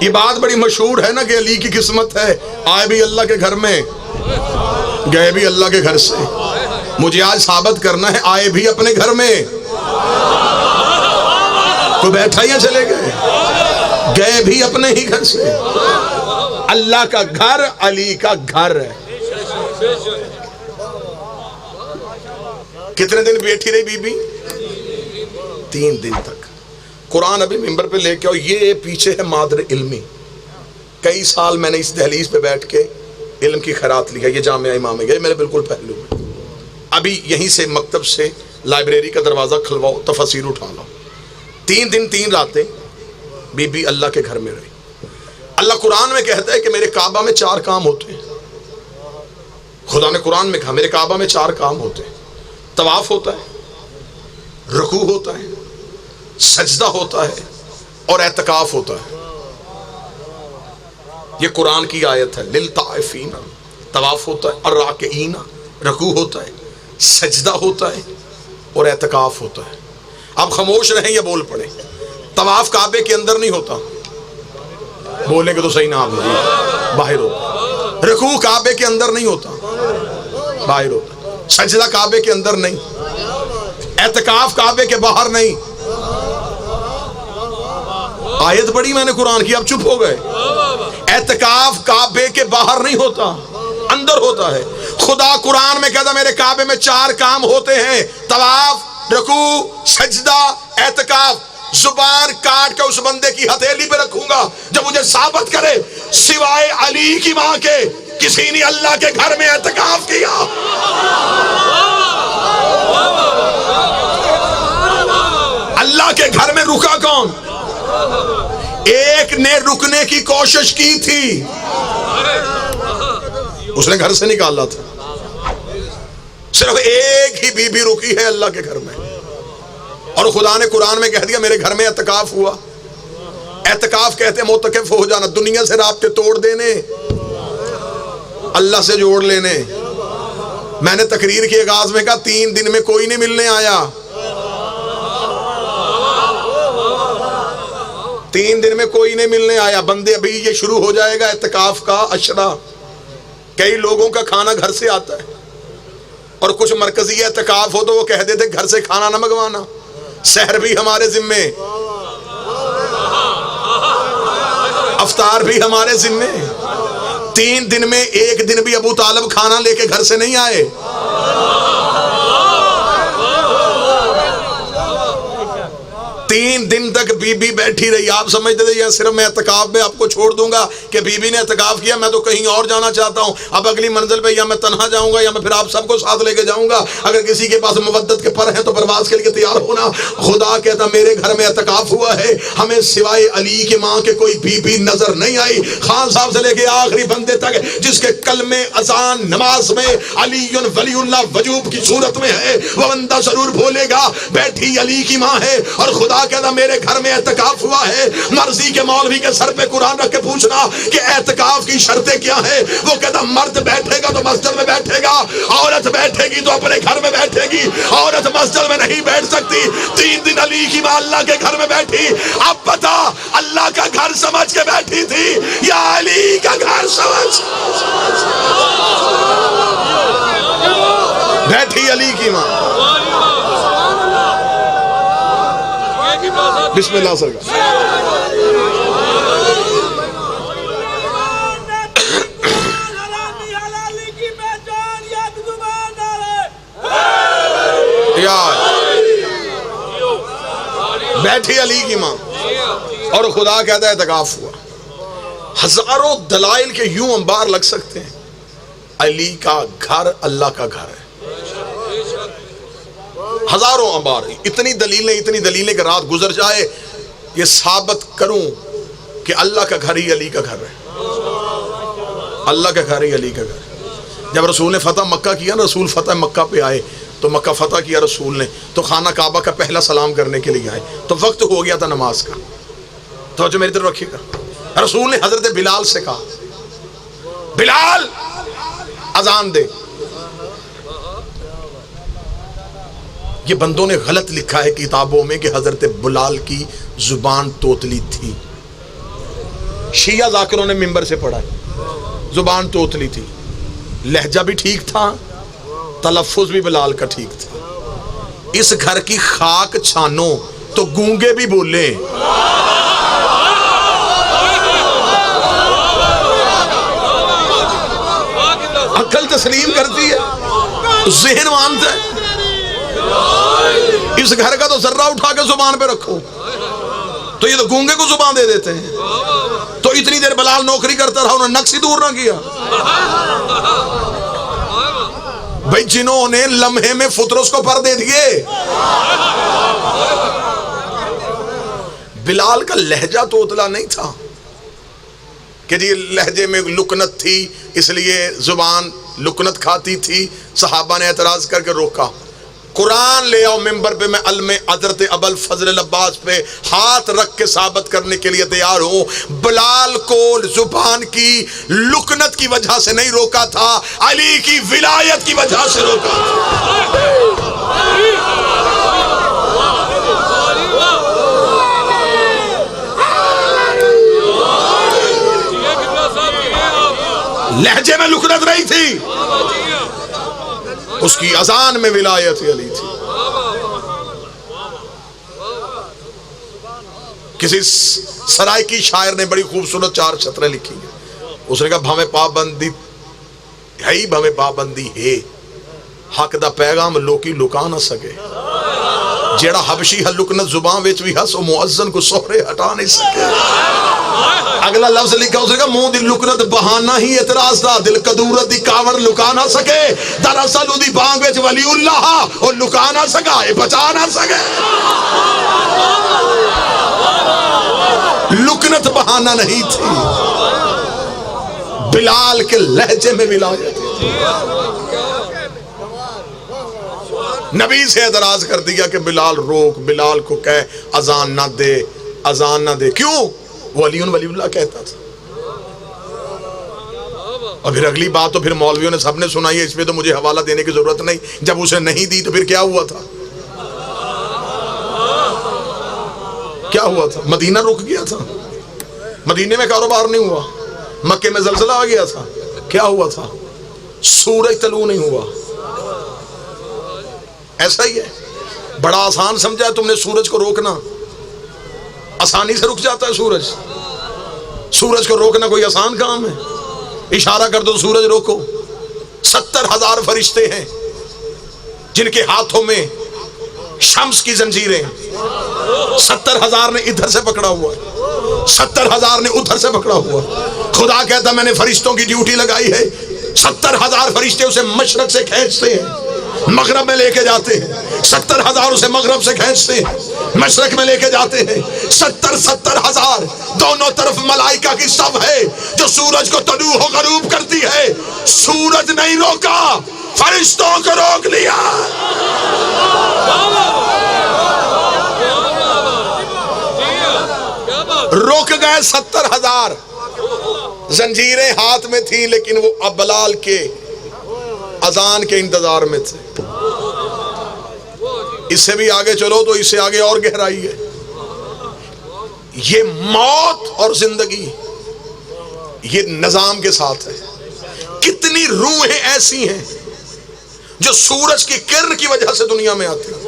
ये बात बड़ी मशहूर है ना कि अली की किस्मत है, आए भी अल्लाह के घर में, गए भी अल्लाह के घर से। मुझे आज साबित करना है, आए भी अपने घर में, तो बैठा या चले गए, गए भी अपने ही घर से। अल्लाह का घर अली का घर है। कितने दिन बैठी रही बीबी? 3 दिन तक। कुरान अभी मिंबर पे लेके आओ, ये पीछे है मादर इल्मी। कई साल मैंने इस दहलीज पे बैठ के इल्म की खैरात लिया, ये जामिया इमाम गए मेरे बिल्कुल पहलू में। अभी यहीं से मकतब से लाइब्रेरी का दरवाज़ा खुलवाओ, तफसीर उठा लो। 3 दिन 3 रातें बीबी अल्लाह के घर में रही। अल्लाह कुरान में कहता है कि मेरे काबा में 4 काम होते हैं। खुदा ने कुरान में कहा मेरे काबा में 4 काम होते हैं। तवाफ होता है, रुकू होता है, सजदा होता है और एतकाफ होता है। ये कुरान की आयत है। लिल ताइफीना, तवाफ होता है, और राकिईना, रुकू होता है, सजदा होता है और एतकाफ होता है। आप खामोश रहें या बोल पड़े। तवाफ काबे के अंदर नहीं होता, बोलेंगे तो सही ना आप, बाहर होता। रुकू काबे के अंदर नहीं होता, बाहर होता। सजदा काबे के अंदर नहीं, एतकाफ काबे के बाहर नहीं। आयत पढ़ी मैंने कुरान की, आप चुप हो गए। एतकाफ काबे के बाहर नहीं होता, अंदर होता है। खुदा कुरान में कहता मेरे काबे में 4 काम होते हैं, तवाफ, रुकू, सजदा, एतकाफ। जुबान काट के उस बंदे की हथेली पे रखूंगा जब मुझे साबित करे सिवाय अली की मां के किसी ने अल्लाह के घर में एतकाफ किया। अल्लाह के घर में रुका कौन? एक ने रुकने की कोशिश की थी, उसने घर से निकाला था। सिर्फ एक ही बीबी रुकी है अल्लाह के घर में, और खुदा ने कुरान में कह दिया मेरे घर में एतकाफ हुआ। एतकाफ कहते हैं मोतकिफ हो जाना, दुनिया से राब्ते तोड़ देने, अल्लाह से जोड़ लेने। मैंने तकरीर के आगाज में कहा 3 दिन में कोई नहीं मिलने आया, 3 दिन में कोई नहीं मिलने आया। बंदे अभी ये शुरू हो जाएगा एतकाफ का अशरा। कई लोगों का खाना घर से आता है, और कुछ मरकजी एतकाफ हो तो वो कह देते घर से खाना न मंगवाना, सहर भी हमारे जिम्मे, अफ्तार भी हमारे जिम्मे। 3 दिन में 1 दिन भी अबू तालिब खाना लेके घर से नहीं आए। 3 दिन तक बीबी बैठी रही। आप समझते थे या सिर्फ मैं एतकाफ में आपको छोड़ दूंगा कि बीबी ने एतकाफ किया, मैं तो कहीं और जाना चाहता हूं, अब अगली मंजिल पे या मैं तन्हा जाऊंगा या मैं फिर आप सबको साथ लेके जाऊंगा। अगर किसी के पास मुवद्दत के पर हैं तो परवाज के लिए तैयार होना। खुदा कहता मेरे घर में एतकाफ हुआ है, हमें सिवाय अली की मां के कोई बीबी नजर नहीं आई। खान साहब से लेके आखिरी बंदे तक जिसके कलमे अजान नमाज में अलीयुन वलीउल्लाह वजूब की सूरत में है, वह बंदा जरूर बोलेगा बैठी अली की मां है। और खुदा कहता मेरे घर में एतकाफ हुआ है। मर्जी के मौलवी के सर पे कुरान रख के पूछना कि एतकाफ की शर्तें क्या है। वो कहता मर्द बैठेगा तो मस्जिद में बैठेगा, औरत बैठेगी तो अपने घर में बैठेगी, औरत मस्जिद में नहीं बैठ सकती। 3 दिन अली की मां अल्लाह के घर में बैठी। अब पता अल्लाह का घर समझ के बैठी थी या अली का घर समझ बैठी अली की मां। बिस्मिल्लाह सरकार। बैठी अली की मां, और खुदा कहता है एतकाफ हुआ। हजारों दलाइल के यूं अंबार लग सकते हैं, अली का घर अल्लाह का घर है। हजारों अंबार, इतनी दलीलें कि रात गुजर जाए ये साबित करूं कि अल्लाह का घर ही अली का घर है। अल्लाह का घर ही अली का घर। जब रसूल ने फतह मक्का किया ना, रसूल फतह मक्का पे आए तो मक्का फतह किया रसूल ने, तो खाना काबा का पहला सलाम करने के लिए आए तो वक्त हो गया था नमाज का। तो जो मेरी तरफ रखिएगा, रसूल ने हजरत बिलाल से कहा बिलाल अजान दे। ये बंदों ने गलत लिखा है किताबों में कि हजरत बिलाल की जुबान तोतली थी। शिया जाकिरों ने मिंबर से पढ़ा, जुबान तोतली थी, लहजा भी ठीक था, तलफ्फुज भी बिलाल का ठीक था। इस घर की खाक छानो तो गूंगे भी बोले। अक्ल तस्लीम करती है, ज़हन मानता है। इस घर का तो जर्रा उठा के जुबान पे रखो तो ये तो गूंगे को जुबान दे देते हैं। तो इतनी देर बिलाल नौकरी करता रहा, उन्होंने नक्श ही दूर ना किया। भाई जिन्होंने लम्हे में फुतरस को पर दे दिए। बिलाल का लहजा तोतला नहीं था कि जी लहजे में लुकनत थी इसलिए जुबान लुकनत खाती थी, सहाबा ने एतराज करके रोका। कुरान ले आओ मिंबर पे, मैं अलमे हजरत अबुल फजल अब्बास पे हाथ रख के साबित करने के लिए तैयार हूं। बिलाल को जुबान की लुकनत की वजह से नहीं रोका था, अली की विलायत की वजह से रोका था। लहजे में लुकनत रही थी, उसकी अजान में विलायत अली थी। किसी सराय की शायर ने बड़ी खूबसूरत 4 शतरें लिखी हैं। उसने कहा भावे पाबंदी है ही भावे पाबंदी है, हक दा पैगाम लोकी लुका ना सके। जेड़ा हबशी है लुकनत जुबान विच भी हस, मुअज्जन को सोहरे हटा नहीं सके। अगला लफ्ज लिखा, उसने कहा मुंह दी लुकनत बहाना ही एतराज दा, दिल कदूरत दी कावड़ लुका ना सके। दरअसल उदी बांग विच वलीउल्लाह और लुका ना सका, ये बचा ना सके। लुकनत बहाना नहीं थी, बिलाल के लहजे में विलायत थी। नबी से एतराज कर दिया कि बिलाल रोक, बिलाल को कह अजान ना दे, अजान ना दे। क्यों? वो अलीउन वलीउल्लाह कहता था। और फिर अगली बात तो फिर मौलवियों ने सबने सुनाई है, इसमें तो मुझे हवाला देने की जरूरत नहीं। जब उसे नहीं दी तो फिर क्या हुआ था? क्या हुआ था? मदीना रुक गया था, मदीने में कारोबार नहीं हुआ, मक्के में जलजला आ गया था। क्या हुआ था? सूरज तलू नहीं हुआ। ऐसा ही है, बड़ा आसान समझा है तुमने सूरज को रोकना, आसानी से रुक जाता है सूरज। सूरज को रोकना कोई आसान काम है? इशारा कर दो सूरज रोको। 70,000 फरिश्ते हैं जिनके हाथों में शम्स की जंजीरें, 70,000 ने इधर से पकड़ा हुआ है, 70,000 ने उधर से पकड़ा हुआ। खुदा कहता मैंने फरिश्तों की ड्यूटी लगाई है, 70,000 फरिश्ते उसे मशरक से खींचते हैं, मगरब में लेके जाते हैं। 70,000 उसे मगरब से खींचते हैं, मशरक में लेके जाते हैं। 70,000 दोनों तरफ मलाइका की सब है जो सूरज को तलू हो गरूब करती है। सूरज नहीं रोका, फरिश्तों को रोक लिया। रोक गए 70,000। जंजीरें हाथ में थी लेकिन वो अब बिलाल के अजान के इंतजार में थे। इससे भी आगे चलो तो इससे आगे और गहराई है। ये मौत और जिंदगी ये निजाम के साथ है। कितनी रूहें ऐसी हैं जो सूरज की किरण की वजह से दुनिया में आती हैं।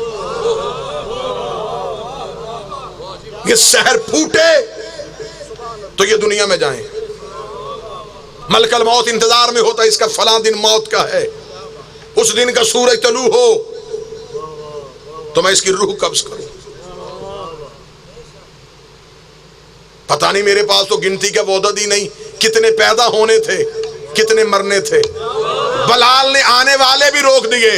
ये शहर फूटे तो ये दुनिया में जाएं। मलकल मौत इंतजार में होता है, इसका फला दिन मौत का है, उस दिन का सूरज तलू हो तो मैं इसकी रूह कब्ज करूं। पता नहीं, मेरे पास तो गिनती का वोदद ही नहीं, कितने पैदा होने थे, कितने मरने थे। बिलाल ने आने वाले भी रोक दिए।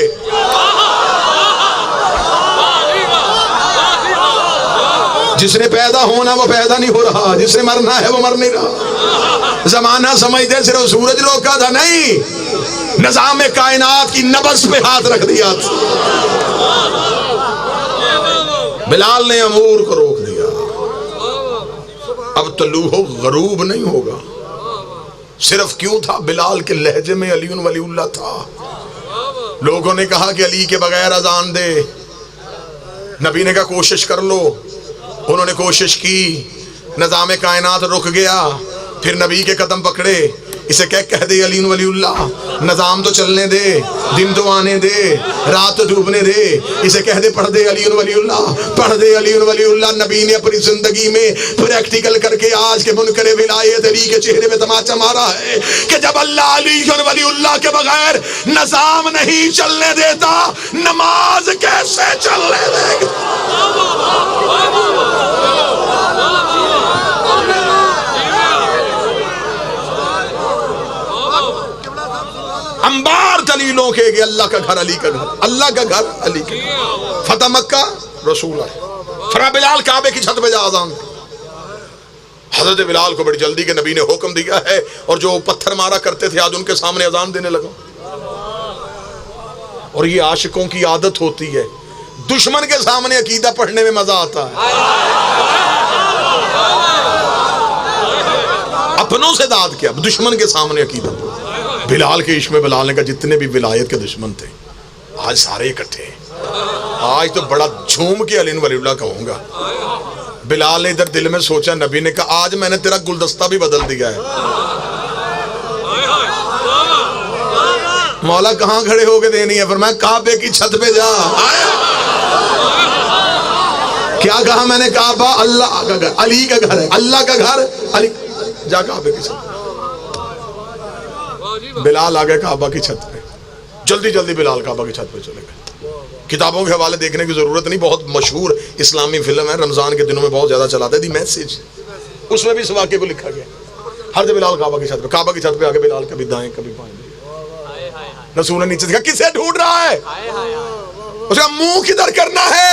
जिसने पैदा होना वो पैदा नहीं हो रहा, जिसने मरना है वो मर नहीं रहा। जमाना समझते सिर्फ सूरज रोका था, नहीं, निजाम कायनात की नब्ज पे हाथ रख दिया था। बिलाल ने अमूर को रोक दिया। अब तलू हो गरूब नहीं होगा। सिर्फ क्यों था? बिलाल के लहजे में अलीउन वलीउल्लाह था। लोगों ने कहा कि अली के बगैर अजान दे। नबी ने कहा कोशिश कर लो। उन्होंने कोशिश की, निजाम कायनात रुक गया। फिर नबी के कदम पकड़े, इसे कह दे अली वलीउल्लाह, निजाम तो चलने दे, दिन तो आने दे, रात तो डूबने दे, इसे कह दे पढ़ दे अली वलीउल्लाह, पढ़ दे अली वलीउल्लाह। नबी ने अपनी जिंदगी में प्रैक्टिकल करके आज के मुनकरे विलायत अली के चेहरे पे तमाचा मारा है कि जब अल्लाह अली वलीउल्लाह के बगैर निजाम नहीं चलने देता, नमाज कैसे चलने देगा। अंबार दलीलों के कि अल्लाह का घर अली का घर, अल्लाह का घर अली का घर। फतह मक्का रसूल आए, फरा बिलाल काबे की छत पे जा अज़ान। हजरत बिलाल को बड़ी जल्दी के नबी ने हुक्म दिया है, और जो पत्थर मारा करते थे आज उनके सामने अज़ान देने लगा। और ये आशिकों की आदत होती है, दुश्मन के सामने अकीदा पढ़ने में मजा आता है, अपनों से दाद क्या, दुश्मन के सामने अकीदा। बिलाल के इश्क में बिलाल ने कहा जितने भी विलायत के दुश्मन थे आज सारे इकट्ठे हैं, आज तो बड़ा झूम के अली वलीउल्लाह कहूंगा। बिलाल ने इधर दिल में सोचा, नबी ने कहा आज मैंने तेरा गुलदस्ता भी बदल दिया है। मौला कहां खड़े होके देनी है, फरमाया काबे की छत पे जा। क्या कहा मैंने, काबा अल्लाह का घर, अली का घर है, अल्लाह का घर अली, जा काबे की छत। बिलाल आ गए काबा की छत पे, जल्दी जल्दी बिलाल काबा की छत पे चले गए। किताबों के हवाले देखने की जरूरत नहीं, बहुत मशहूर इस्लामी फिल्म है, रमजान के दिनों में बहुत ज्यादा चलाते, दी मैसेज, उसमें भी इस वाक़े को लिखा गया। हर जब बिलाल काबा की छत पे आके बिलाल कभी दाएं कभी बाएं। रसूल ने नीचे देखा, किसे ढूंढ रहा है, उसका मुंह किधर करना है।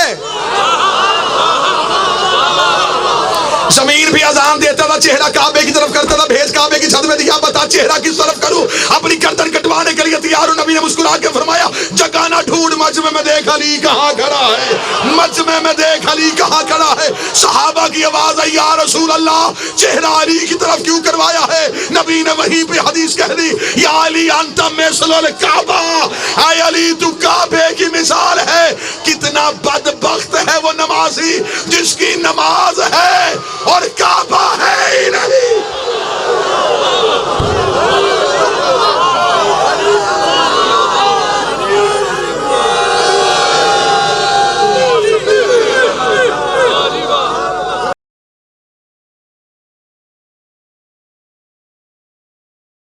जमीन भी अजान देता था, चेहरा काबे की तरफ करता था, भेज काबे की छत में दिया, बता चेहरा किस तरफ करूं, अपनी गर्दन कटवाने के लिए तैयार हूं। नबी ने मुस्कुरा के फरमाया, जगाना ढूंढ, मजमे में देख अली कहां खड़ा है, मजमे में देख अली कहां खड़ा है। सहाबा की आवाज आई, या रसूल अल्लाह, चेहरा अली की तरफ क्यों करवाया है। नबी ने वहीं पे हदीस कह दी, या अली अंत मिसलुल काबा, आय अली तू काबे की मिसाल है। कितना बदबख्त है वो नमाजी जिसकी नमाज है और काबा